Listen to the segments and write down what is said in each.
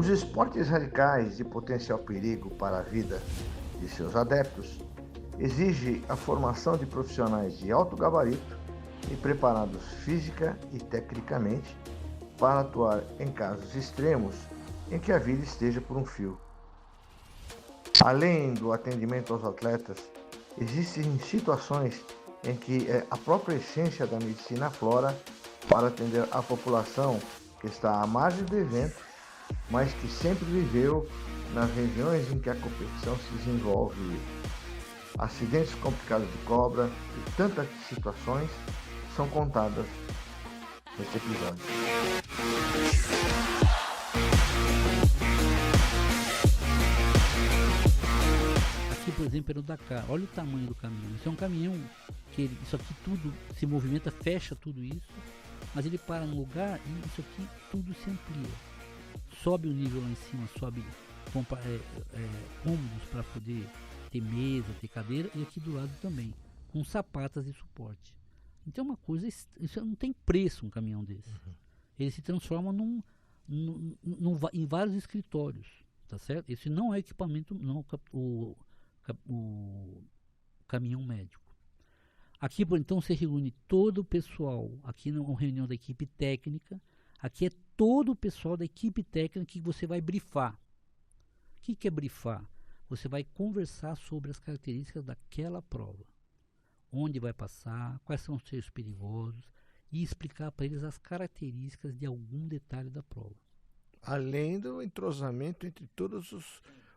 esportes radicais de potencial perigo para a vida de seus adeptos exigem a formação de profissionais de alto gabarito e preparados física e tecnicamente para atuar em casos extremos em que a vida esteja por um fio. Além do atendimento aos atletas, existem situações em que a própria essência da medicina aflora para atender a população que está à margem do evento, mas que sempre viveu nas regiões em que a competição se desenvolve. Acidentes complicados de cobra e tantas situações são contadas neste episódio. Aqui, por exemplo, é no Dakar. Olha o tamanho do caminhão. Isso é um caminhão que isso aqui tudo se movimenta, fecha tudo isso, mas ele para num lugar e isso aqui tudo se amplia. Sobe o nível lá em cima, sobe cômodos para poder ter mesa, ter cadeira, e aqui do lado também, com sapatas de suporte. Então é uma coisa, isso não tem preço um caminhão desse. Ele se transforma em vários escritórios, tá certo? Esse não é equipamento, não o caminhão médico. Aqui, então, você reúne todo o pessoal, aqui é uma reunião da equipe técnica, aqui é todo o pessoal da equipe técnica que você vai brifar. O que é brifar? Você vai conversar sobre as características daquela prova. Onde vai passar, quais são os trechos perigosos e explicar para eles as características de algum detalhe da prova. Além do entrosamento entre todos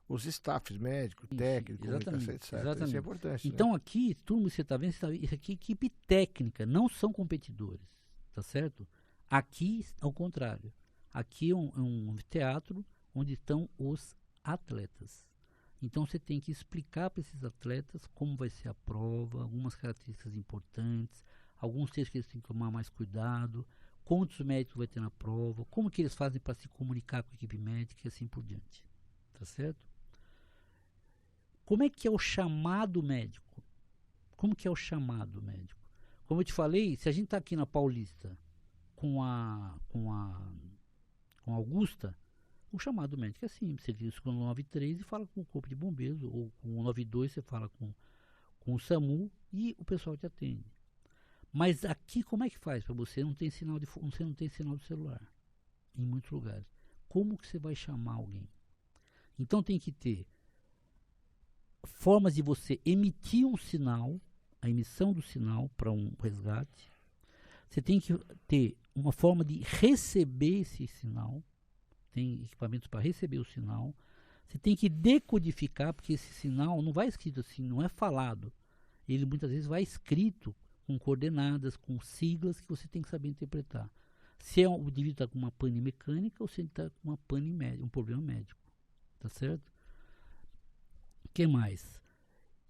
os staffs, médico, técnico, comunicação, etc. Exatamente. Isso é importante. Então né? aqui, turma, você está vendo, isso aqui é equipe técnica, não são competidores, tá certo? Aqui, ao contrário, aqui é um teatro onde estão os atletas. Então você tem que explicar para esses atletas como vai ser a prova, algumas características importantes, alguns textos que eles têm que tomar mais cuidado, quantos médicos vai ter na prova, como que eles fazem para se comunicar com a equipe médica e assim por diante. Tá certo? Como é que é o chamado médico? Como que é o chamado médico? Como eu te falei, se a gente está aqui na Paulista com a Augusta, o chamado médico é simples. Você liga com o 93 e fala com o corpo de bombeiros, ou com o 92 você fala com o SAMU e o pessoal te atende. Mas aqui como é que faz para você? Você não tem sinal de celular em muitos lugares. Como que você vai chamar alguém? Então tem que ter formas de você emitir um sinal, a emissão do sinal para um resgate. Você tem que ter uma forma de receber esse sinal. Tem equipamentos para receber o sinal. Você tem que decodificar, porque esse sinal não vai escrito assim, não é falado. Ele muitas vezes vai escrito com coordenadas, com siglas que você tem que saber interpretar. Se o indivíduo está com uma pane mecânica ou se ele está com uma pane médica, um problema médico. Tá certo? O que mais?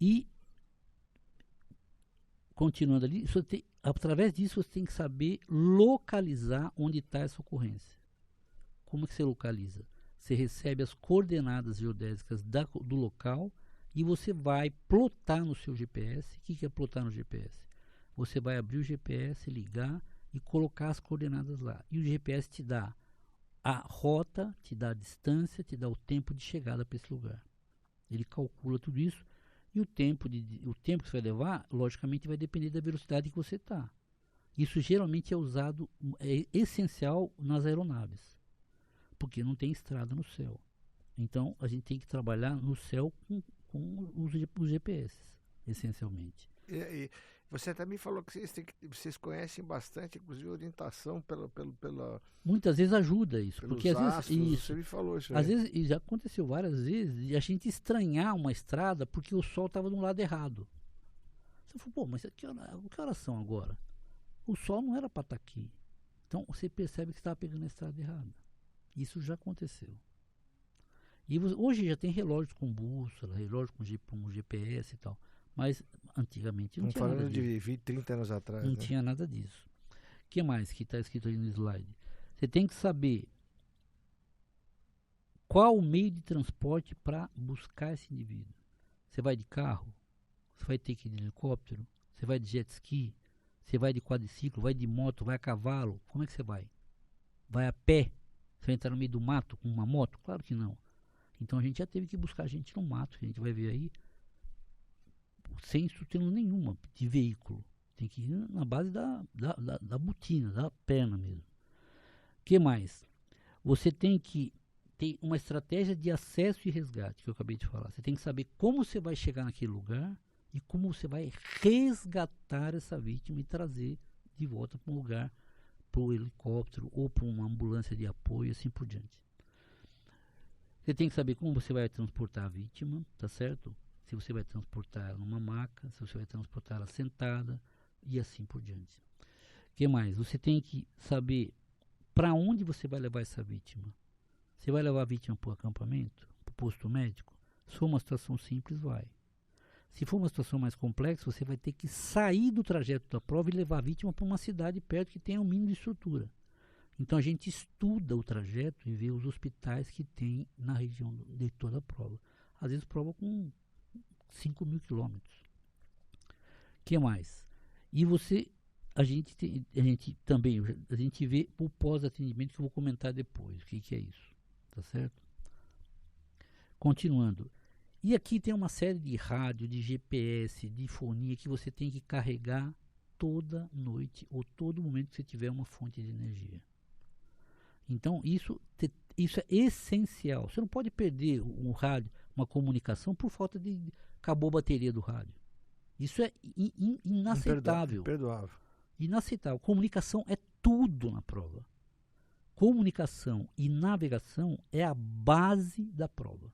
E, continuando ali, através disso você tem que saber localizar onde está essa ocorrência. Como que você localiza? Você recebe as coordenadas geodésicas do local e você vai plotar no seu GPS. O que é plotar no GPS? Você vai abrir o GPS, ligar e colocar as coordenadas lá. E o GPS te dá a rota, te dá a distância, te dá o tempo de chegada para esse lugar. Ele calcula tudo isso e o tempo que você vai levar, logicamente, vai depender da velocidade que você está. Isso geralmente é usado, é essencial nas aeronaves, porque não tem estrada no céu. Então a gente tem que trabalhar no céu com os GPS, essencialmente. E você também falou que vocês conhecem bastante, inclusive, orientação pela Muitas vezes ajuda isso, pelos porque às astros, vezes isso, você me falou isso às aí. vezes, e já aconteceu várias vezes, de a gente estranhar uma estrada porque o sol estava do lado errado. Você falou, pô, mas que horas são agora? O sol não era para estar aqui. Então você percebe que estava pegando a estrada errada. Isso já aconteceu. E hoje já tem relógios com bússola, relógio com GPS e tal. Mas antigamente não tinha nada Falando disso. de 20, 30 anos atrás. Não né? tinha nada disso. O que mais que está escrito aí no slide? Você tem que saber qual o meio de transporte para buscar esse indivíduo. Você vai de carro? Você vai ter que ir de helicóptero? Você vai de jet ski? Você vai de quadriciclo? Vai de moto? Vai a cavalo? Como é que você vai? Vai a pé? Você vai entrar no meio do mato com uma moto? Claro que não. Então a gente já teve que buscar gente no mato, que a gente vai ver aí, sem estrutura nenhuma de veículo. Tem que ir na base da botina, da perna mesmo. O que mais? Você tem que ter uma estratégia de acesso e resgate, que eu acabei de falar. Você tem que saber como você vai chegar naquele lugar e como você vai resgatar essa vítima e trazer de volta para um lugar, para o helicóptero ou para uma ambulância de apoio e assim por diante. Você tem que saber como você vai transportar a vítima, tá certo? Se você vai transportar ela numa maca, se você vai transportar ela sentada e assim por diante. O que mais? Você tem que saber para onde você vai levar essa vítima. Você vai levar a vítima para o acampamento, para o posto médico? Se for uma situação simples, vai. Se for uma situação mais complexa, você vai ter que sair do trajeto da prova e levar a vítima para uma cidade perto que tenha o mínimo de estrutura. Então a gente estuda o trajeto e vê os hospitais que tem na região de toda a prova. Às vezes prova com 5.000 quilômetros. O que mais? E a gente vê o pós-atendimento, que eu vou comentar depois. O que é isso? Tá certo? Continuando. E aqui tem uma série de rádio, de GPS, de fonia que você tem que carregar toda noite ou todo momento que você tiver uma fonte de energia. Então isso é essencial. Você não pode perder um rádio, uma comunicação por falta de acabou a bateria do rádio. Isso é inaceitável. Imperdoável. Inaceitável. Comunicação é tudo na prova. Comunicação e navegação é a base da prova.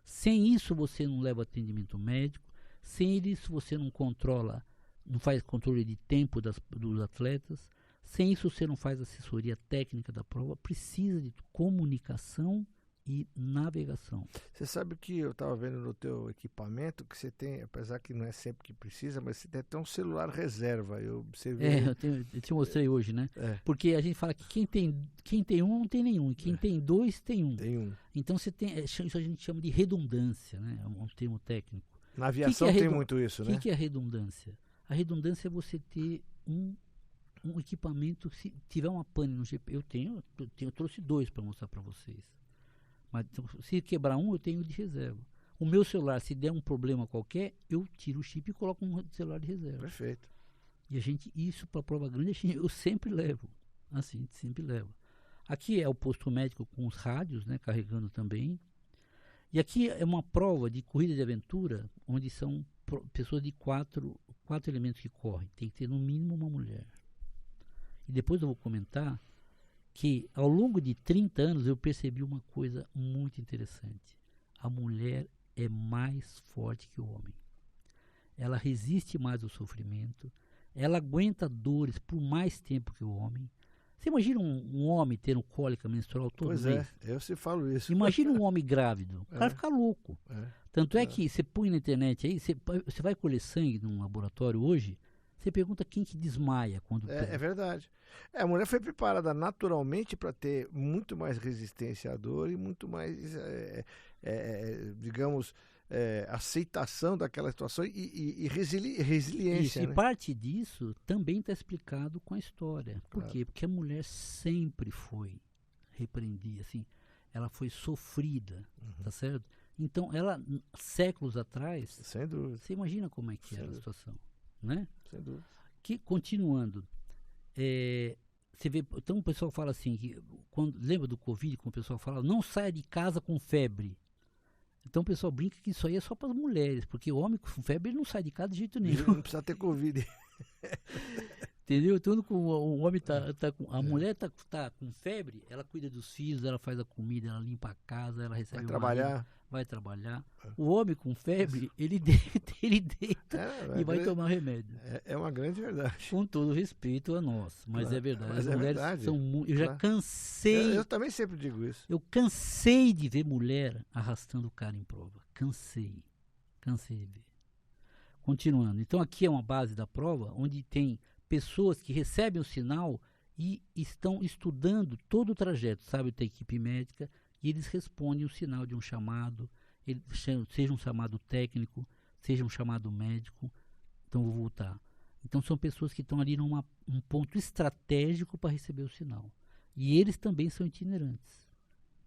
Sem isso você não leva atendimento médico, sem isso você não controla, não faz controle de tempo dos atletas, sem isso você não faz assessoria técnica da prova. Precisa de comunicação e navegação. Você sabe que eu estava vendo no teu equipamento que você tem, apesar que não é sempre que precisa, mas você tem até um celular reserva. Eu observei. Eu te mostrei hoje, né? Porque a gente fala que quem tem um não tem nenhum, e quem tem dois tem um. Tem um. Então você tem, isso a gente chama de redundância, né? É um termo técnico. Na aviação tem muito isso, né? O que é redundância? A redundância é você ter um equipamento, se tiver uma pane no GP, eu trouxe dois para mostrar para vocês. Mas se quebrar um, eu tenho de reserva. O meu celular, se der um problema qualquer, eu tiro o chip e coloco um celular de reserva. Perfeito. E isso para prova grande, eu sempre levo. Assim, sempre levo. Aqui é o posto médico com os rádios, né, carregando também. E aqui é uma prova de corrida de aventura, onde são pessoas de quatro elementos que correm. Tem que ter no mínimo uma mulher. E depois eu vou comentar que ao longo de 30 anos eu percebi uma coisa muito interessante. A mulher é mais forte que o homem. Ela resiste mais ao sofrimento, ela aguenta dores por mais tempo que o homem. Você imagina um homem tendo cólica menstrual todo mês? Pois é, eu se falo isso. Imagina um homem grávido, o cara fica louco. Tanto é que você põe na internet aí, você vai colher sangue num laboratório hoje, você pergunta quem que desmaia quando pega. É verdade. A mulher foi preparada naturalmente para ter muito mais resistência à dor e muito mais, digamos, aceitação daquela situação e resiliência. Isso, né? E parte disso também está explicado com a história. Por Claro. quê? Porque a mulher sempre foi repreendida, assim, ela foi sofrida, tá certo? Então, ela, séculos atrás, Sem dúvida. você imagina como é que era a situação, né? Sem dúvida. Continuando, você vê, então o pessoal fala assim, que lembra do Covid, quando o pessoal fala, não saia de casa com febre. Então o pessoal brinca que isso aí é só para as mulheres, porque o homem com febre ele não sai de casa de jeito nenhum. Não precisa ter Covid. Entendeu? Tudo com o homem tá com. A mulher tá com febre, ela cuida dos filhos, ela faz a comida, ela limpa a casa, ela recebe vai trabalhar. O homem com febre, ele deita e vai tomar remédio. É uma grande verdade. Com todo respeito a nós, mas é verdade. Mas As mulheres são muito. Eu já cansei. Eu também sempre digo isso. Eu cansei de ver mulher arrastando o cara em prova. Cansei de ver. Continuando. Então aqui é uma base da prova onde tem pessoas que recebem o sinal e estão estudando todo o trajeto, sabe, da equipe médica, e eles respondem o sinal de um chamado, seja um chamado técnico, seja um chamado médico. Então vou voltar. Então são pessoas que estão ali num ponto estratégico para receber o sinal. E eles também são itinerantes.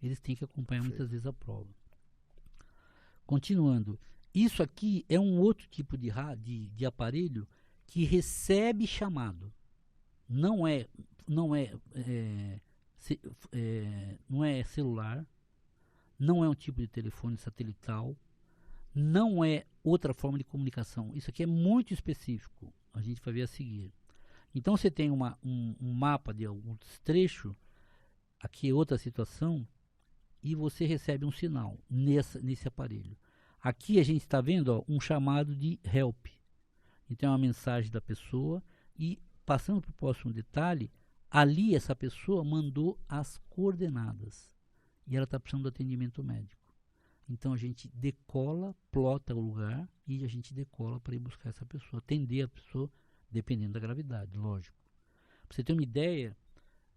Eles têm que acompanhar muitas vezes a prova. Continuando. Isso aqui é um outro tipo de aparelho que recebe chamado. Não é celular, não é um tipo de telefone satelital, não é outra forma de comunicação. Isso aqui é muito específico. A gente vai ver a seguir. Então você tem um mapa de alguns trechos, aqui é outra situação, e você recebe um sinal nesse aparelho. Aqui a gente está vendo, ó, um chamado de help. Então é uma mensagem da pessoa e, passando para o próximo detalhe, ali essa pessoa mandou as coordenadas e ela está precisando de atendimento médico. Então a gente decola, plota o lugar e a gente decola para ir buscar essa pessoa, atender a pessoa, dependendo da gravidade, lógico. Para você ter uma ideia,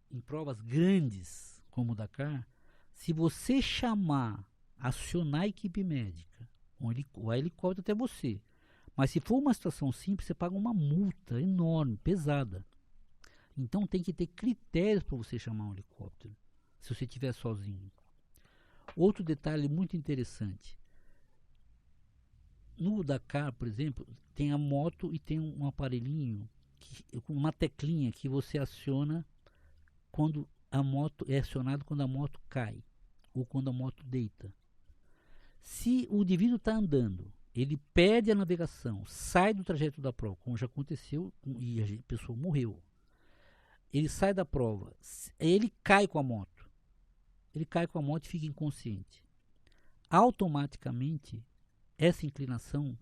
em provas grandes como o Dakar, se você acionar a equipe médica, o helicóptero até você, mas se for uma situação simples, você paga uma multa enorme, pesada. Então tem que ter critérios para você chamar um helicóptero, se você estiver sozinho. Outro detalhe muito interessante. No Dakar, por exemplo, tem a moto e tem um aparelhinho, uma teclinha que você aciona quando a moto é acionado quando a moto cai ou quando a moto deita. Se o indivíduo está andando, ele perde a navegação, sai do trajeto da prova, como já aconteceu e a pessoa morreu. Ele sai da prova, ele cai com a moto. Ele cai com a moto e fica inconsciente. Automaticamente, essa inclinação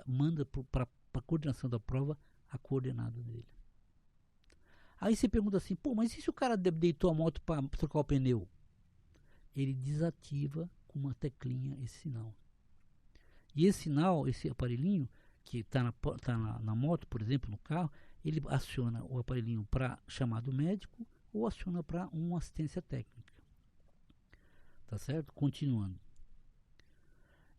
manda para a coordenação da prova a coordenada dele. Aí você pergunta assim, pô, mas e se o cara deitou a moto para trocar o pneu? Ele desativa com uma teclinha esse sinal. E esse sinal, esse aparelhinho, que está na moto, por exemplo, no carro, ele aciona o aparelhinho para chamado médico ou aciona para uma assistência técnica. Tá certo? Continuando.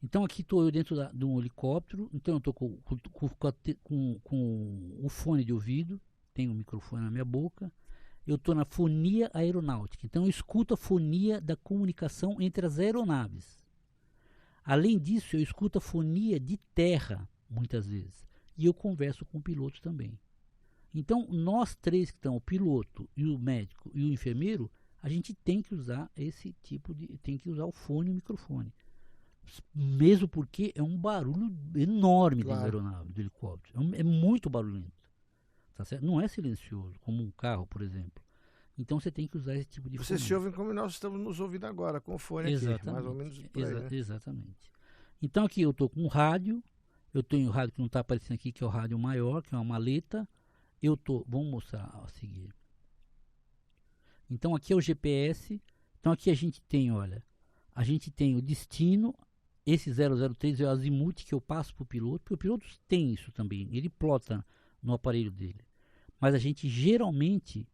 Então aqui estou eu dentro de um helicóptero, então eu estou com o fone de ouvido, tenho um microfone na minha boca, eu estou na fonia aeronáutica, então eu escuto a fonia da comunicação entre as aeronaves. Além disso, eu escuto a fonia de terra, muitas vezes, e eu converso com o piloto também. Então, nós três que estão, o piloto, e o médico e o enfermeiro, a gente tem que usar tem que usar o fone e o microfone. Mesmo porque é um barulho enorme dentro da aeronave, do helicóptero. É muito barulhento. Tá certo? Não é silencioso, como um carro, por exemplo. Então você tem que usar esse tipo de fone. Vocês se ouvem como nós estamos nos ouvindo agora, com o fone aqui, mais ou menos por aí, né? Exatamente. Então aqui eu estou com um rádio, eu tenho um rádio que não está aparecendo aqui, que é o rádio maior, que é uma maleta. Vamos mostrar a seguir. Então aqui é o GPS. Então aqui a gente tem, olha, a gente tem o destino. Esse 003 é o azimuth que eu passo para o piloto, porque o piloto tem isso também, ele plota no aparelho dele. Mas a gente geralmente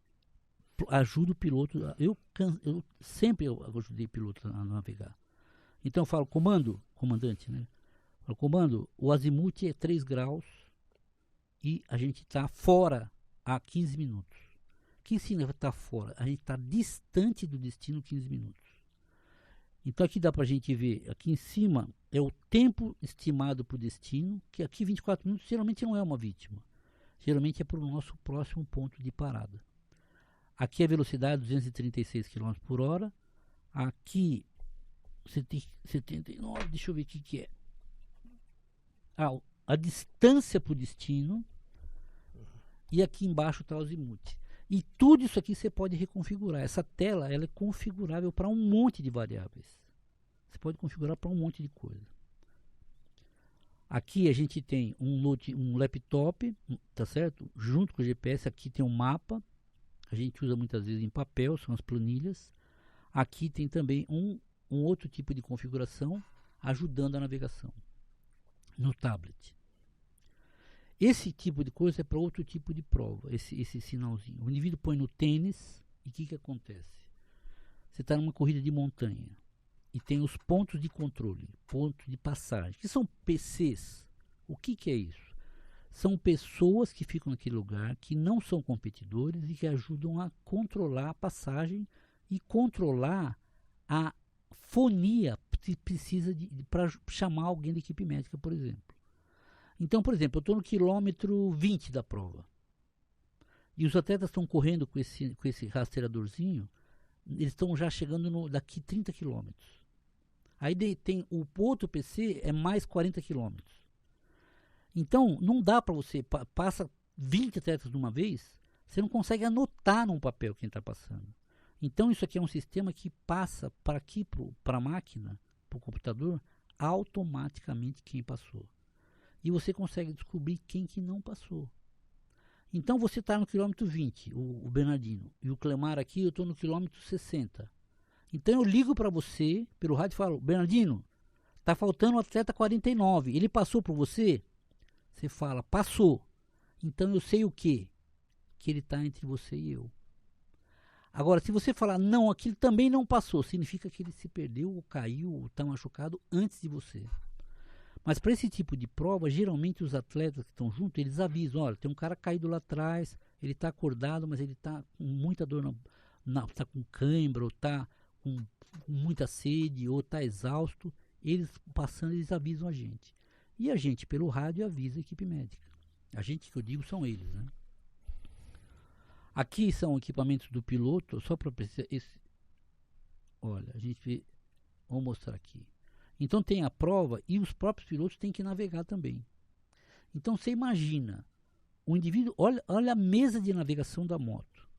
ajuda o piloto, eu sempre ajudei o piloto a navegar. Então eu falo, comandante, né? Eu falo, comando, o azimuth é 3 graus e a gente está fora há 15 minutos. O que significa estar fora? A gente está distante do destino 15 minutos. Então aqui dá para a gente ver, aqui em cima é o tempo estimado para o destino, que aqui 24 minutos geralmente não é uma vítima. Geralmente é para o nosso próximo ponto de parada. Aqui a velocidade 236 km por hora. Aqui 79, deixa eu ver o que é. A distância para o destino. E aqui embaixo está o azimuth. E tudo isso aqui você pode reconfigurar. Essa tela ela é configurável para um monte de variáveis. Você pode configurar para um monte de coisa. Aqui a gente tem um laptop, tá certo? Junto com o GPS, aqui tem um mapa. A gente usa muitas vezes em papel, são as planilhas. Aqui tem também um outro tipo de configuração ajudando a navegação no tablet. Esse tipo de coisa é para outro tipo de prova, esse sinalzinho. O indivíduo põe no tênis e o que acontece? Você está numa corrida de montanha e tem os pontos de controle, pontos de passagem, que são PCs. O que é isso? São pessoas que ficam naquele lugar, que não são competidores e que ajudam a controlar a passagem e controlar a fonia que precisa para chamar alguém da equipe médica, por exemplo. Então, por exemplo, eu estou no quilômetro 20 da prova. E os atletas estão correndo com esse rastreadorzinho, eles estão já chegando daqui 30 quilômetros. Aí tem o outro PC é mais 40 quilômetros. Então, não dá para você, passa 20 atletas de uma vez, você não consegue anotar num papel quem está passando. Então, isso aqui é um sistema que passa para a máquina, para o computador, automaticamente quem passou. E você consegue descobrir quem que não passou. Então, você está no quilômetro 20, o Bernardino, e o Clemar aqui, eu estou no quilômetro 60. Então, eu ligo para você, pelo rádio, e falo, Bernardino, está faltando o atleta 49, ele passou por você? Você fala, passou. Então eu sei o quê? Que ele está entre você e eu. Agora, se você falar, não, aquilo também não passou, significa que ele se perdeu, ou caiu, ou está machucado antes de você. Mas para esse tipo de prova, geralmente os atletas que estão juntos, eles avisam, olha, tem um cara caído lá atrás, ele está acordado, mas ele está com muita dor, está com cãibra, ou está com muita sede, ou está exausto. Eles passando, eles avisam a gente. E a gente, pelo rádio, avisa a equipe médica. A gente que eu digo são eles, né? Aqui são equipamentos do piloto, só para esse. Olha, a gente vou mostrar aqui. Então tem a prova e os próprios pilotos têm que navegar também. Então você imagina, o indivíduo, olha a mesa de navegação da moto.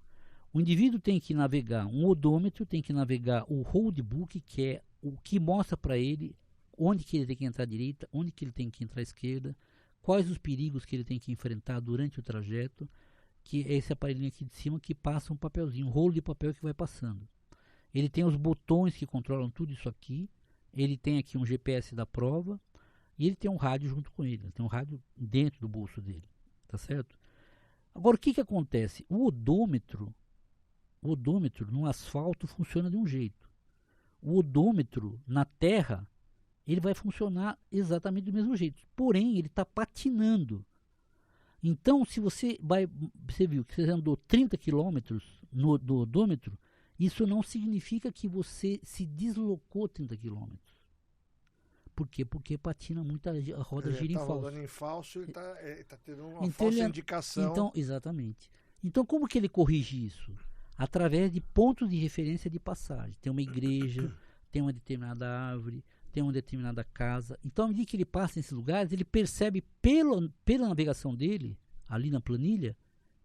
O indivíduo tem que navegar um odômetro, tem que navegar o roadbook, que é o que mostra para ele onde que ele tem que entrar à direita, onde que ele tem que entrar à esquerda, quais os perigos que ele tem que enfrentar durante o trajeto, que é esse aparelhinho aqui de cima que passa um papelzinho, um rolo de papel que vai passando. Ele tem os botões que controlam tudo isso aqui, ele tem aqui um GPS da prova, e ele tem um rádio junto com ele, tem um rádio dentro do bolso dele, tá certo? Agora o que que acontece? O odômetro no asfalto funciona de um jeito. O odômetro na terra ele vai funcionar exatamente do mesmo jeito. Porém, ele está patinando. Então, se você viu que você andou 30 quilômetros do odômetro, isso não significa que você se deslocou 30 quilômetros. Por quê? Porque patina muito, a roda gira em falso. Ele está rodando em falso e está tendo uma falsa indicação. Então, exatamente. Então, como que ele corrige isso? Através de pontos de referência de passagem. Tem uma igreja, tem uma determinada árvore, tem uma determinada casa. Então, à medida que ele passa nesses lugares, ele percebe pela navegação dele, ali na planilha,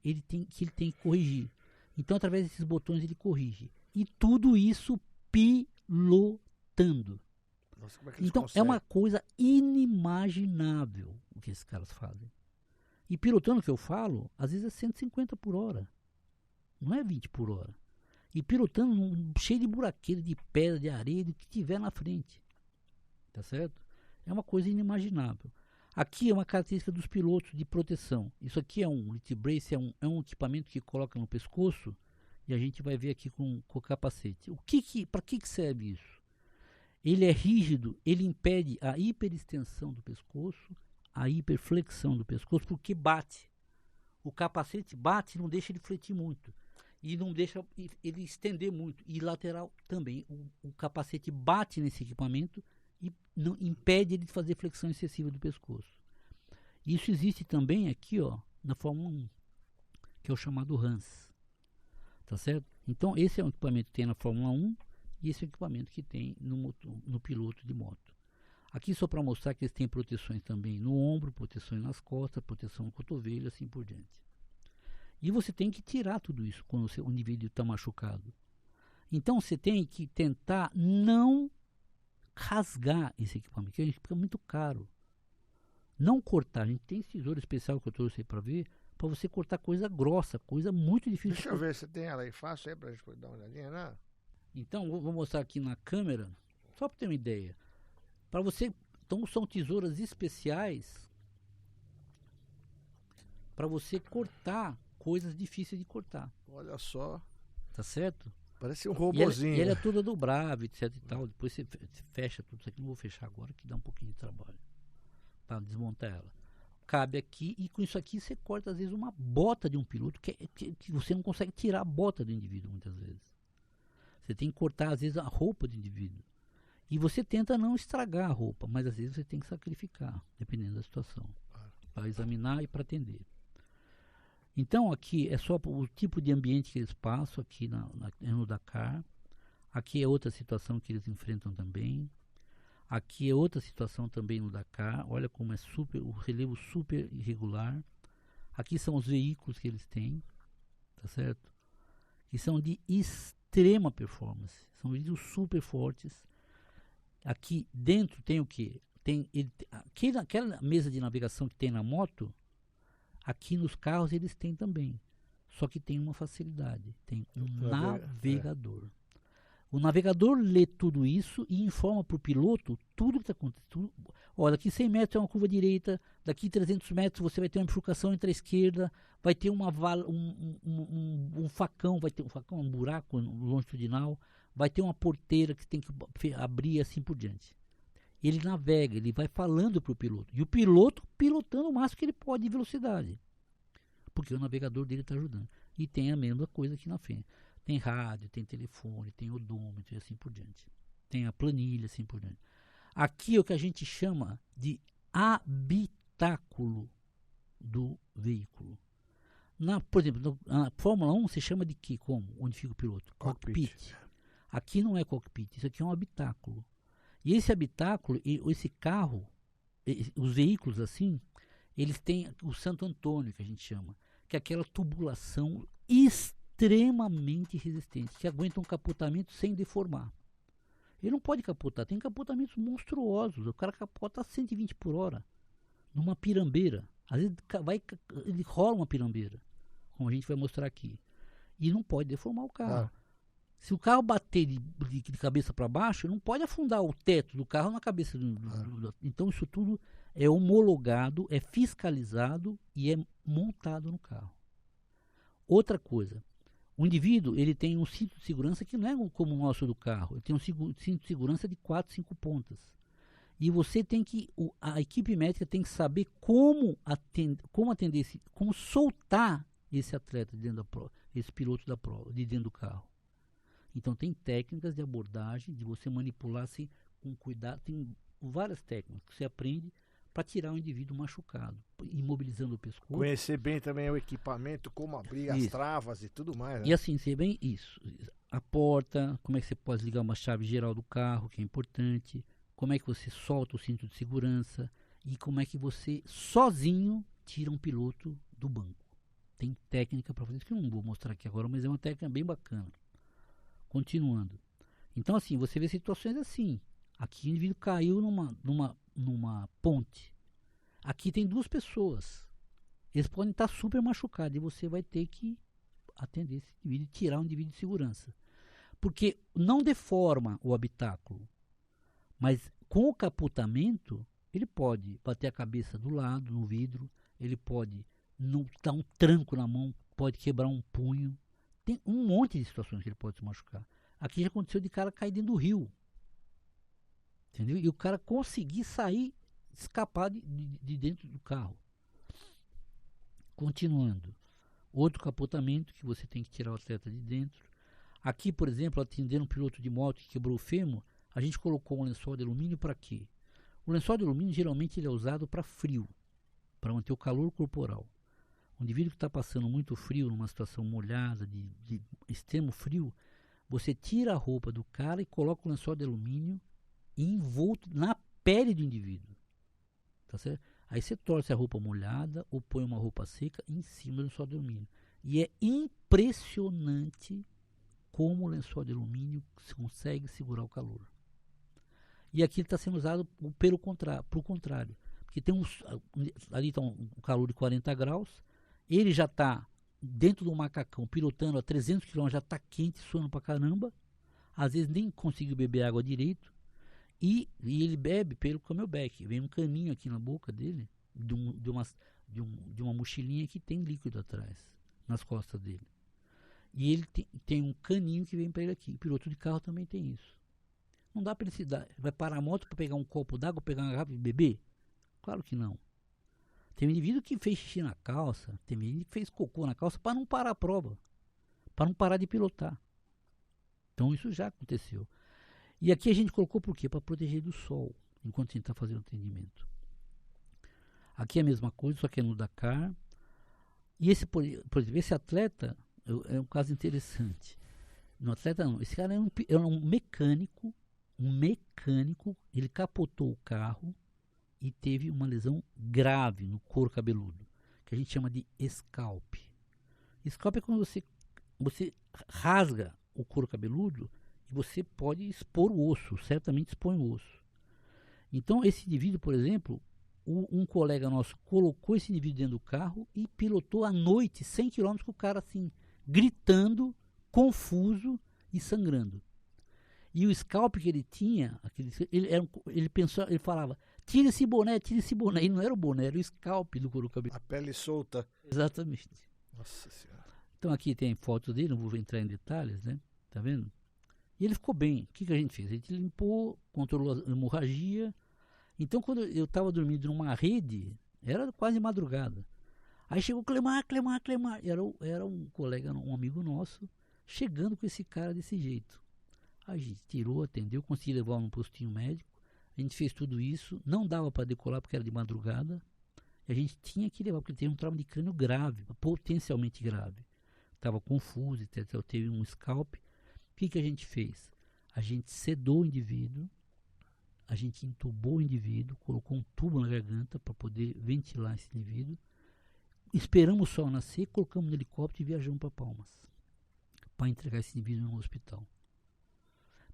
que ele tem que corrigir. Então, através desses botões, ele corrige. E tudo isso pilotando. Nossa, como é que eles então, conseguem? É uma coisa inimaginável o que esses caras fazem. E pilotando, que eu falo, às vezes é 150 por hora. Não é 20 por hora. E pilotando cheio de buraqueira, de pedra, de areia, do que tiver na frente. Tá certo? É uma coisa inimaginável. Aqui é uma característica dos pilotos de proteção. Isso aqui é um Elite Brace, é um equipamento que coloca no pescoço e a gente vai ver aqui com o capacete. Para que serve isso? Ele é rígido, ele impede a hiperextensão do pescoço, a hiperflexão do pescoço, porque bate. O capacete bate e não deixa ele fletir muito. E não deixa ele estender muito. E lateral também. O capacete bate nesse equipamento e não impede ele de fazer flexão excessiva do pescoço. Isso existe também aqui, ó, na Fórmula 1, que é o chamado HANS. Tá certo? Então, esse é um equipamento que tem na Fórmula 1 e esse é o equipamento que tem no piloto de moto. Aqui só para mostrar que eles têm proteções também no ombro, proteções nas costas, proteção no cotovelo, assim por diante. E você tem que tirar tudo isso quando o indivíduo está machucado. Então você tem que tentar não rasgar esse equipamento, que fica muito caro. Não cortar. A gente tem esse tesouro especial que eu trouxe aí para ver, para você cortar coisa grossa, coisa muito difícil. Deixa eu ver se tem ela aí fácil aí para a gente poder dar uma olhadinha, né? Então, vou mostrar aqui na câmera, só para ter uma ideia. Para você, então são tesouras especiais para você cortar coisas difíceis de cortar. Olha só. Tá certo? Parece um robozinho. E ela é toda dobrável, etc e tal. Depois você fecha tudo isso aqui. Não vou fechar agora, que dá um pouquinho de trabalho para desmontar ela. cabe aqui, e com isso aqui você corta às vezes uma bota de um piloto, que você não consegue tirar a bota do indivíduo muitas vezes. Você tem que cortar às vezes a roupa do indivíduo. E você tenta não estragar a roupa, mas às vezes você tem que sacrificar, dependendo da situação, para examinar e para atender. Então aqui é só o tipo de ambiente que eles passam aqui no Dakar. Aqui é outra situação que eles enfrentam também. Aqui é outra situação também no Dakar. Olha como é o relevo super irregular. Aqui são os veículos que eles têm, tá certo? Que são de extrema performance. São veículos super fortes. Aqui dentro tem o quê? Aquela mesa de navegação que tem na moto, aqui nos carros eles têm também. Só que tem uma facilidade. Tem um navegador. O navegador lê tudo isso e informa para o piloto tudo que está acontecendo. Olha, daqui 100 metros é uma curva direita, daqui 300 metros você vai ter uma bifurcação entre a esquerda, vai ter um facão, um buraco longitudinal, vai ter uma porteira que tem que abrir, assim por diante. Ele navega, ele vai falando para o piloto. E o piloto pilotando o máximo que ele pode de velocidade. Porque o navegador dele está ajudando. E tem a mesma coisa aqui na frente. Tem rádio, tem telefone, tem odômetro e assim por diante. Tem a planilha, assim por diante. Aqui é o que a gente chama de habitáculo do veículo. Por exemplo, na Fórmula 1 se chama de que? Como? Onde fica o piloto? Cockpit. Aqui não é cockpit, isso aqui é um habitáculo. E esse habitáculo, esse carro, os veículos assim, eles têm o Santo Antônio, que a gente chama, que é aquela tubulação extremamente resistente, que aguenta um capotamento sem deformar. Ele não pode capotar, tem capotamentos monstruosos. O cara capota a 120 por hora numa pirambeira. Às vezes ele rola uma pirambeira, como a gente vai mostrar aqui, e não pode deformar o carro. Se o carro bater de cabeça para baixo, não pode afundar o teto do carro na cabeça então isso tudo é homologado, é fiscalizado e é montado no carro. Outra coisa, o indivíduo ele tem um cinto de segurança que não é como o nosso do carro. Ele tem um cinto de segurança de 4, 5 pontas. E você tem que, a equipe médica tem que saber como atender, como soltar esse atleta de dentro da prova, esse piloto da prova, de dentro do carro. Então tem técnicas de abordagem, de você manipular assim, com cuidado. Tem várias técnicas que você aprende para tirar o indivíduo machucado, imobilizando o pescoço. Conhecer bem também o equipamento, como abrir as travas e tudo mais. Né? E assim, você bem isso. A porta, como é que você pode ligar uma chave geral do carro, que é importante. Como é que você solta o cinto de segurança. E como é que você, sozinho, tira um piloto do banco. Tem técnica para fazer isso que eu não vou mostrar aqui agora, mas é uma técnica bem bacana. Continuando. Então assim, você vê situações assim. Aqui o indivíduo caiu numa ponte. Aqui tem 2 pessoas. Eles podem estar super machucados e você vai ter que atender esse indivíduo e tirar o indivíduo de segurança. Porque não deforma o habitáculo. Mas com o capotamento, ele pode bater a cabeça do lado, no vidro. Ele pode dar um tranco na mão, pode quebrar um punho. Tem um monte de situações que ele pode se machucar. Aqui já aconteceu de cara cair dentro do rio. Entendeu? E o cara conseguir sair, escapar de dentro do carro. Continuando. Outro capotamento que você tem que tirar o atleta de dentro. Aqui, por exemplo, atendendo um piloto de moto que quebrou o fêmur, a gente colocou um lençol de alumínio para quê? O lençol de alumínio geralmente ele é usado para frio, para manter o calor corporal. O indivíduo que está passando muito frio, numa situação molhada, de extremo frio, você tira a roupa do cara e coloca o lençol de alumínio envolto na pele do indivíduo. Tá certo? Aí você torce a roupa molhada ou põe uma roupa seca em cima do lençol de alumínio. E é impressionante como o lençol de alumínio consegue segurar o calor. E aqui ele está sendo usado pro contrário. Porque tem ali está um calor de 40 graus, ele já está dentro do macacão, pilotando a 300 km, já está quente, suando pra caramba. Às vezes nem conseguiu beber água direito. E ele bebe pelo camelback. Vem um caninho aqui na boca dele, de uma mochilinha que tem líquido atrás, nas costas dele. E ele tem um caninho que vem para ele aqui. O piloto de carro também tem isso. Não dá para ele se dar. Vai parar a moto para pegar um copo d'água, pegar uma garrafa e beber? Claro que não. Tem um indivíduo que fez xixi na calça, tem um indivíduo que fez cocô na calça para não parar a prova, para não parar de pilotar. Então isso já aconteceu. E aqui a gente colocou por quê? Para proteger do sol, enquanto a gente está fazendo o atendimento. Aqui é a mesma coisa, só que é no Dakar. E esse, por exemplo, esse atleta é um caso interessante. No atleta não, esse cara era um mecânico, ele capotou o carro e teve uma lesão grave no couro cabeludo, que a gente chama de scalp. Scalp é quando você rasga o couro cabeludo e você pode expor o osso, certamente expõe o osso. Então esse indivíduo, por exemplo, um colega nosso colocou esse indivíduo dentro do carro e pilotou à noite 100 km com o cara assim, gritando, confuso e sangrando. E o scalp que ele tinha, ele falava, tira esse boné, e não era o boné, era o scalp do couro cabeludo. A pele solta. Exatamente. Nossa Senhora. Então aqui tem fotos dele, não vou entrar em detalhes, né? Tá vendo? E ele ficou bem. O que a gente fez? A gente limpou, controlou a hemorragia. Então quando eu estava dormindo numa rede, era quase madrugada. Aí chegou Clemar. Era um colega, um amigo nosso, chegando com esse cara desse jeito. A gente tirou, atendeu, consegui levar num postinho médico. A gente fez tudo isso. Não dava para decolar porque era de madrugada. E a gente tinha que levar, porque ele teve um trauma de crânio grave, potencialmente grave. Estava confuso, etc. Teve um scalp. O que a gente fez? A gente sedou o indivíduo, a gente entubou o indivíduo, colocou um tubo na garganta para poder ventilar esse indivíduo. Esperamos o sol nascer, colocamos no helicóptero e viajamos para Palmas para entregar esse indivíduo no hospital.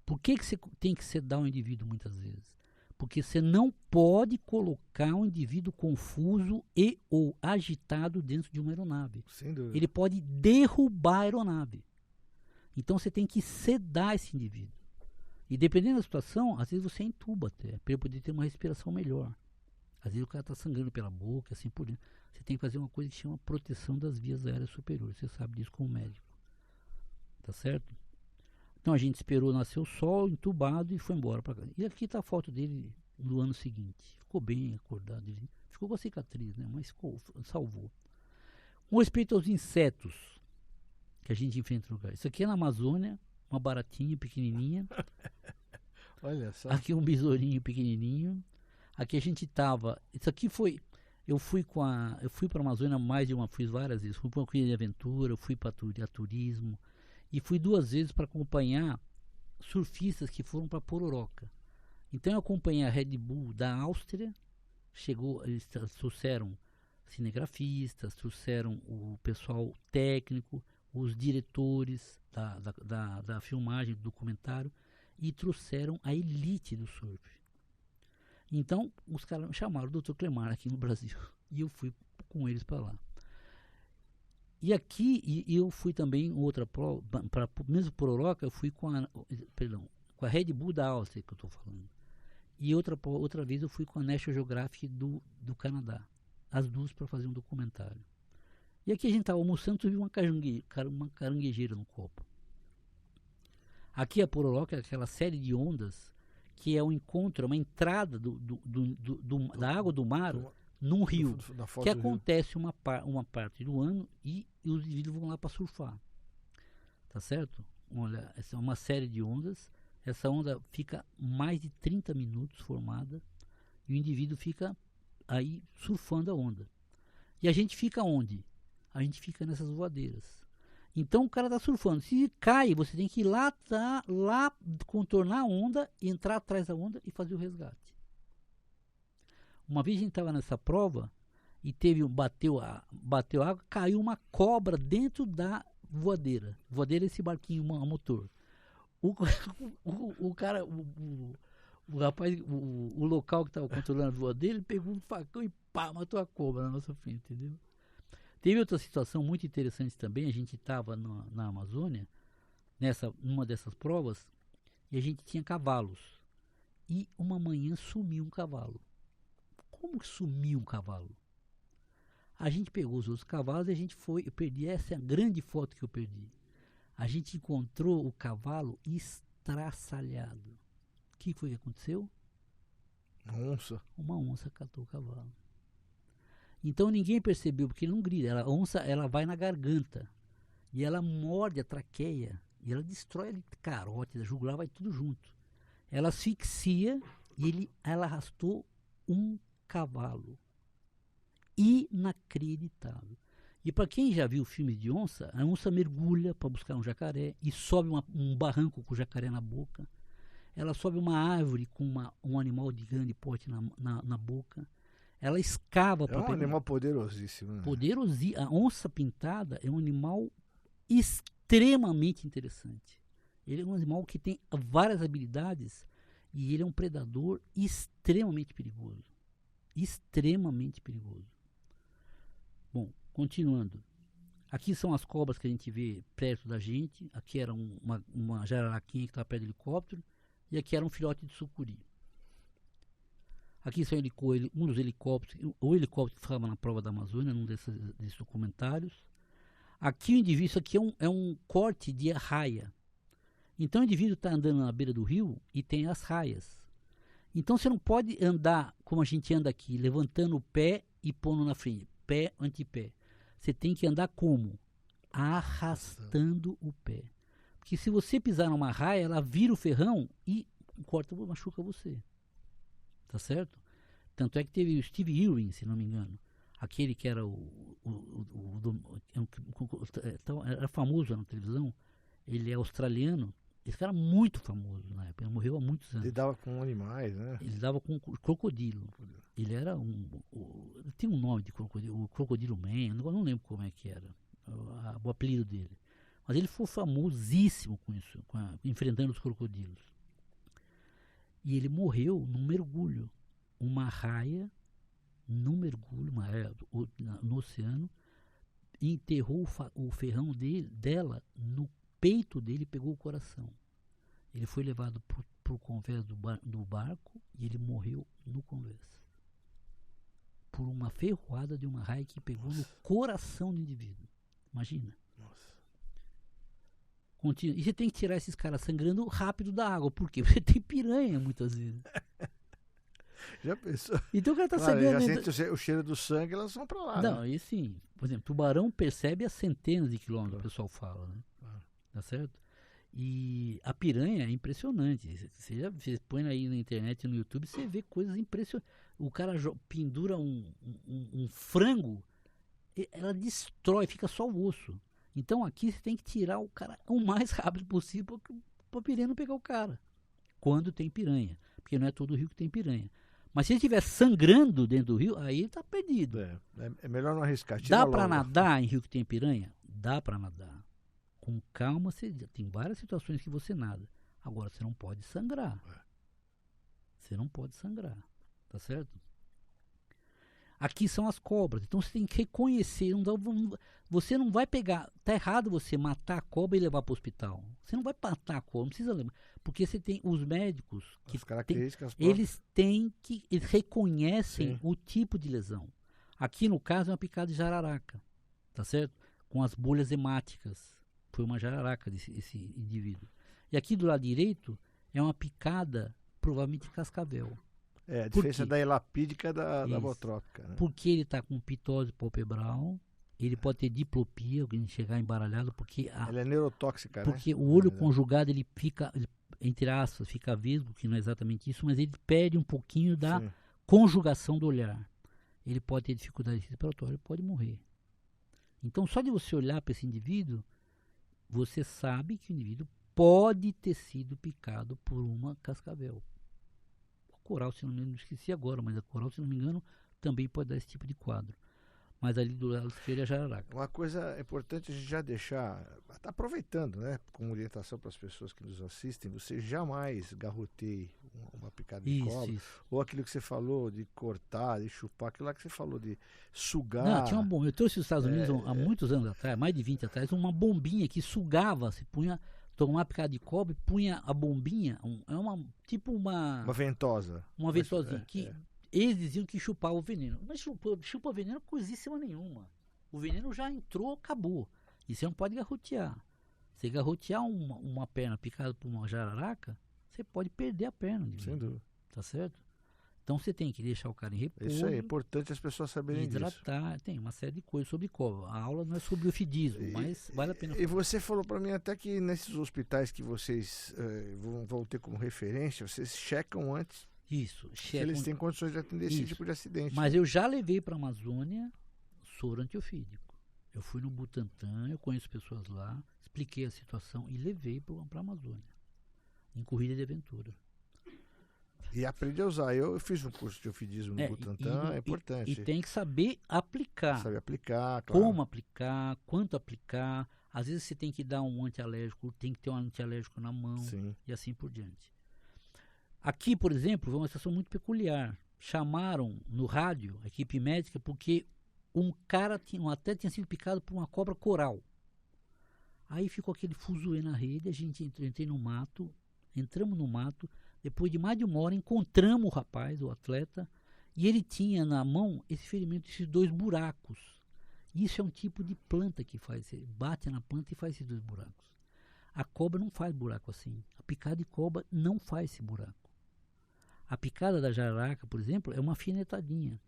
Por que você tem que sedar um indivíduo muitas vezes? Porque você não pode colocar um indivíduo confuso e ou agitado dentro de uma aeronave. Sem dúvida. Ele pode derrubar a aeronave. Então você tem que sedar esse indivíduo. E dependendo da situação, às vezes você entuba até, para ele poder ter uma respiração melhor. Às vezes o cara está sangrando pela boca, assim por dentro. Você tem que fazer uma coisa que chama proteção das vias aéreas superiores. Você sabe disso como médico. Tá certo? Então a gente esperou nascer o sol, entubado e foi embora para casa. E aqui está a foto dele no ano seguinte. Ficou bem acordado. Ele ficou com a cicatriz, né? Mas salvou. Com respeito aos insetos que a gente enfrenta no lugar. Isso aqui é na Amazônia, uma baratinha pequenininha. Olha só. Aqui um besourinho pequenininho. Aqui a gente tava. Isso aqui foi. Eu fui para a Amazônia mais de uma, fui várias vezes. Fui para uma corrida de aventura, fui para turismo. E fui 2 vezes para acompanhar surfistas que foram para Pororoca. Então eu acompanhei a Red Bull da Áustria. Eles trouxeram cinegrafistas, trouxeram o pessoal técnico, os diretores da filmagem, do documentário, e trouxeram a elite do surf. Então os caras me chamaram o Dr. Clemar aqui no Brasil e eu fui com eles para lá. E aqui eu fui também outra prova, mesmo Pororoca, eu fui com a Red Bull da Áustria que eu estou falando. E outra vez eu fui com a National Geographic do Canadá, as duas para fazer um documentário. E aqui a gente estava almoçando e viu uma caranguejeira no copo. Aqui a Pororoca é aquela série de ondas que é um encontro, uma entrada da água do mar num rio, que acontece uma parte do ano e os indivíduos vão lá para surfar. Tá certo? Olha, essa é uma série de ondas. Essa onda fica mais de 30 minutos formada e o indivíduo fica aí surfando a onda. E a gente fica onde? A gente fica nessas voadeiras. Então o cara está surfando. Se cai, você tem que ir lá contornar a onda, entrar atrás da onda e fazer o resgate. Uma vez a gente estava nessa prova e bateu água, caiu uma cobra dentro da voadeira. Voadeira é esse barquinho a motor. O cara, o rapaz, o local que estava controlando a voadeira, ele pegou um facão e matou a cobra na nossa frente, entendeu? Teve outra situação muito interessante também. A gente estava na Amazônia, numa dessas provas, e a gente tinha cavalos. E uma manhã sumiu um cavalo. Como que sumiu um cavalo? A gente pegou os outros cavalos e a gente foi. Eu perdi, essa é a grande foto que eu perdi. A gente encontrou o cavalo estraçalhado. O que foi que aconteceu? Uma onça. Uma onça catou o cavalo. Então ninguém percebeu, porque ele não grita. A onça, ela vai na garganta. E ela morde a traqueia. E ela destrói ali carótida, a jugular, vai tudo junto. Ela asfixia e ela arrastou um cavalo. Inacreditável. E para quem já viu filmes de onça, a onça mergulha para buscar um jacaré e sobe um barranco com o jacaré na boca. Ela sobe uma árvore com um animal de grande porte na boca. Ela escava para É um animal poderosíssimo. Né? A onça pintada é um animal extremamente interessante. Ele é um animal que tem várias habilidades e ele é um predador extremamente perigoso. Extremamente perigoso. Bom, continuando. Aqui são as cobras que a gente vê perto da gente. Aqui era uma jararaquinha que estava perto do helicóptero. E aqui era um filhote de sucuri. Aqui são um dos helicópteros, o helicóptero que ficava na prova da Amazônia, num desses documentários. Aqui o indivíduo, isso aqui é um corte de raia. Então o indivíduo está andando na beira do rio e tem as raias. Então você não pode andar como a gente anda aqui, levantando o pé e pondo na frente. Pé, antepé. Você tem que andar como? Arrastando o pé. Porque se você pisar numa raia, ela vira o ferrão e machuca você. Tá certo? Tanto é que teve o Steve Irwin, se não me engano. Aquele que era era famoso na televisão. Ele é australiano. Esse cara é muito famoso na época. Ele morreu há muitos anos. Ele dava com animais, né? Ele dava com crocodilo. Ele era tem um nome de crocodilo, o Crocodilo Man, eu não lembro como é que era o apelido dele. Mas ele foi famosíssimo com isso, enfrentando os crocodilos. E ele morreu num mergulho. Uma raia, num mergulho, no oceano, enterrou o ferrão dela no peito dele e pegou o coração. Ele foi levado para o convés do barco e ele morreu no convés. Por uma ferroada de uma raia que pegou no coração do indivíduo. Imagina. Nossa. E você tem que tirar esses caras sangrando rápido da água. Por quê? Porque tem piranha muitas vezes. Já pensou? Então o cara tá Claro, sangrando. já sente o cheiro do sangue, elas vão pra lá. Não, né? e sim. Por exemplo, tubarão percebe a centenas de quilômetros, o pessoal fala, né? Tá certo? E a piranha é impressionante. Você põe aí na internet, no YouTube, você vê coisas impressionantes. O cara pendura um frango, ela destrói, fica só o osso. Então aqui você tem que tirar o cara o mais rápido possível para a piranha não pegar o cara. Quando tem piranha. Porque não é todo rio que tem piranha. Mas se ele estiver sangrando dentro do rio, aí ele está perdido. É melhor não arriscar. Dá para nadar em rio que tem piranha? Dá para nadar. Com calma, tem várias situações que você nada. Agora, você não pode sangrar. Você não pode sangrar. Tá certo? Aqui são as cobras. Então, você tem que reconhecer. Você não vai pegar... Tá errado você matar a cobra e levar para o hospital. Você não vai matar a cobra. Não precisa levar. Porque você tem os médicos... As características eles reconhecem o tipo de lesão. Aqui, no caso, é uma picada de jararaca. Tá certo? Com as bolhas hemáticas. Foi uma jararaca desse indivíduo. E aqui do lado direito é uma picada, provavelmente de cascavel. A diferença da elapídica da botrópica. Né? Porque ele está com pitose palpebral, ele pode ter diplopia, alguém chegar embaralhado, porque... Ela é neurotóxica, porque o olho conjugado, ele fica, entre aspas, fica vesgo, que não é exatamente isso, mas ele perde um pouquinho da conjugação do olhar. Ele pode ter dificuldade respiratória, pode morrer. Então, só de você olhar para esse indivíduo, você sabe que o indivíduo pode ter sido picado por uma cascavel. A coral, se não me engano, não esqueci agora, mas a coral, se não me engano, também pode dar esse tipo de quadro. Mas ali do lado esquerdo é a jararaca. Uma coisa importante a gente já deixar, tá aproveitando, né, como orientação para as pessoas que nos assistem, você jamais garroteie uma picada de cobra. Ou aquilo que você falou de cortar, de chupar, aquilo lá que você falou de sugar. Não, tinha uma bomba. Eu trouxe os Estados Unidos há muitos anos atrás, mais de 20 atrás, uma bombinha que sugava, se punha, tomava uma picada de cobra e punha a bombinha, uma ventosa. Uma ventosinha eles diziam que chupava o veneno. Mas chupa veneno coisíssima nenhuma. O veneno já entrou, acabou. E você não pode garrotear. Se garrotear uma perna picada por uma jararaca, você pode perder a perna. Sem dúvida. Tá certo? Então você tem que deixar o cara em repouso. Isso aí, é importante as pessoas saberem hidratar, tem uma série de coisas sobre cobra. A aula não é sobre ofidismo, mas vale a pena falar. E você falou para mim até que nesses hospitais que vocês vão ter como referência, vocês checam antes. Isso, se eles têm condições de atender esse tipo de acidente. Mas eu já levei para a Amazônia soro antiofídico. Eu fui no Butantã, eu conheço pessoas lá, expliquei a situação e levei para a Amazônia, em corrida de aventura. E aprende a usar. Eu fiz um curso de ofidismo no Butantã, é importante. E tem que saber aplicar. Saber aplicar, claro. Como aplicar, quanto aplicar. Às vezes você tem que dar um antialérgico, tem que ter um antialérgico na mão. Sim. E assim por diante. Aqui, por exemplo, foi uma situação muito peculiar. Chamaram no rádio a equipe médica porque um atleta tinha sido picado por uma cobra coral. Aí ficou aquele fuzuê na rede, a gente entramos no mato, depois de mais de 1 hora encontramos o rapaz, o atleta, e ele tinha na mão esse ferimento, esses 2 buracos. Isso é um tipo de planta que faz, você bate na planta e faz esses 2 buracos. A cobra não faz buraco assim. A picada de cobra não faz esse buraco. A picada da jararaca, por exemplo, é uma alfinetadinha.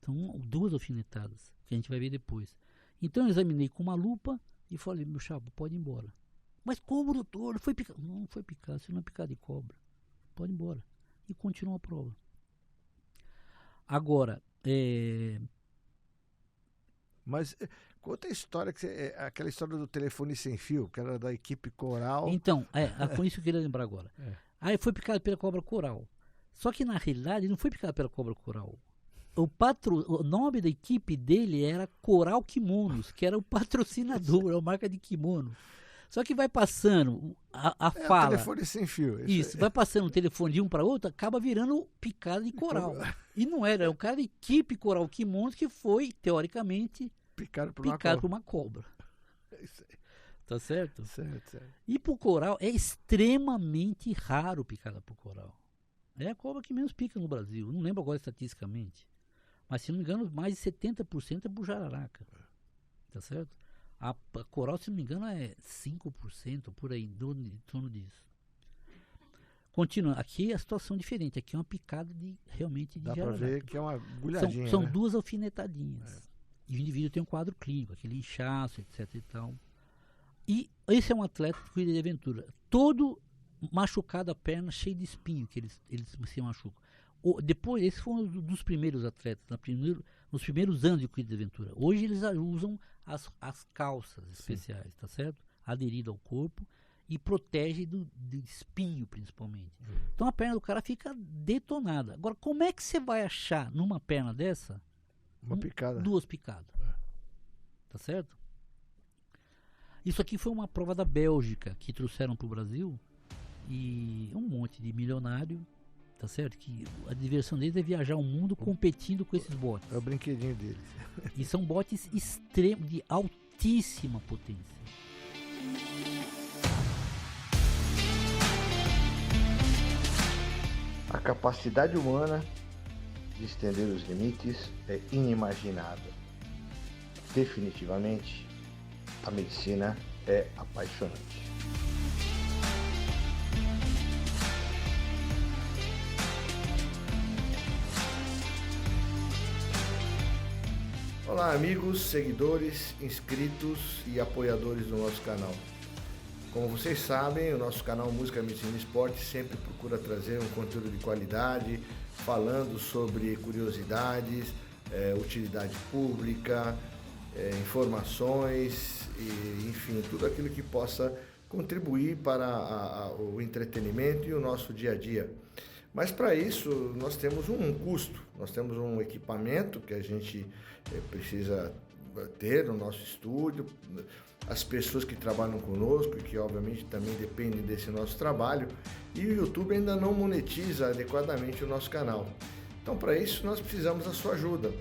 São 2 alfinetadas, que a gente vai ver depois. Então eu examinei com uma lupa e falei, meu chapa, pode ir embora. Mas como, doutor? Foi picado? Não foi picado, isso não é picada de cobra. Pode ir embora. E continua a prova. Agora, Mas conta a história, aquela história do telefone sem fio, que era da equipe coral. Então, com isso que eu queria lembrar agora. Aí foi picado pela cobra coral. Só que na realidade não foi picado pela cobra coral. O nome da equipe dele era Coral Kimonos, que era o patrocinador, a marca de kimono. Só que vai passando a fala. O telefone sem fio. Isso, vai passando o telefone de um para outro, acaba virando picada de coral. E não era o cara da equipe Coral Kimonos que foi, teoricamente, picado por uma cobra. Tá certo? Certo. E pro coral é extremamente raro picada por coral. É a cobra que menos pica no Brasil. Não lembro agora estatisticamente. Mas, se não me engano, mais de 70% é por jararaca. Tá certo? A coral, se não me engano, é 5%, por aí, em torno disso. Continuando, aqui a situação é diferente. Aqui é uma picada realmente de jararaca. Dá pra ver que é uma agulhadinha. São 2 alfinetadinhas. E o indivíduo tem um quadro clínico, aquele inchaço, etc e tal. E esse é um atleta de corrida de aventura. Todo machucado a perna, cheio de espinho que eles se machucam. Depois, esse foi um dos primeiros atletas, nos primeiros anos de corrida de aventura. Hoje eles usam as calças especiais, tá certo? Aderido ao corpo e protege do espinho, principalmente. Então a perna do cara fica detonada. Agora, como é que você vai achar numa perna dessa uma picada? 2 picadas. Tá certo? Isso aqui foi uma prova da Bélgica que trouxeram para o Brasil. E um monte de milionário, tá certo? Que a diversão deles é viajar o mundo competindo com esses botes. É o brinquedinho deles. E são botes extremos, de altíssima potência. A capacidade humana de estender os limites é inimaginável. Definitivamente, a medicina é apaixonante. Olá, amigos, seguidores, inscritos e apoiadores do nosso canal. Como vocês sabem, o nosso canal Música, Medicina e Esporte sempre procura trazer um conteúdo de qualidade, falando sobre curiosidades, utilidade pública, informações, e, enfim, tudo aquilo que possa contribuir para o entretenimento e o nosso dia a dia. Mas para isso nós temos um custo, nós temos um equipamento que a gente precisa ter no nosso estúdio, as pessoas que trabalham conosco e que obviamente também dependem desse nosso trabalho, e o YouTube ainda não monetiza adequadamente o nosso canal. Então para isso nós precisamos da sua ajuda.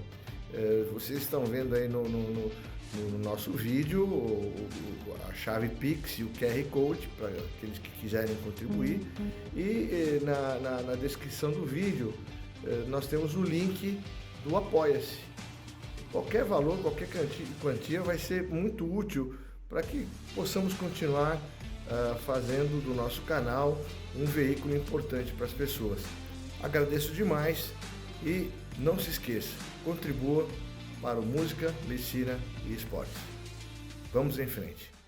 Vocês estão vendo aí no nosso vídeo a chave Pix e o QR Code para aqueles que quiserem contribuir. E na descrição do vídeo nós temos o link do Apoia-se. Qualquer valor, qualquer quantia vai ser muito útil para que possamos continuar fazendo do nosso canal um veículo importante para as pessoas. Agradeço demais E não se esqueça, contribua para o Música, Medicina e Esportes. Vamos em frente.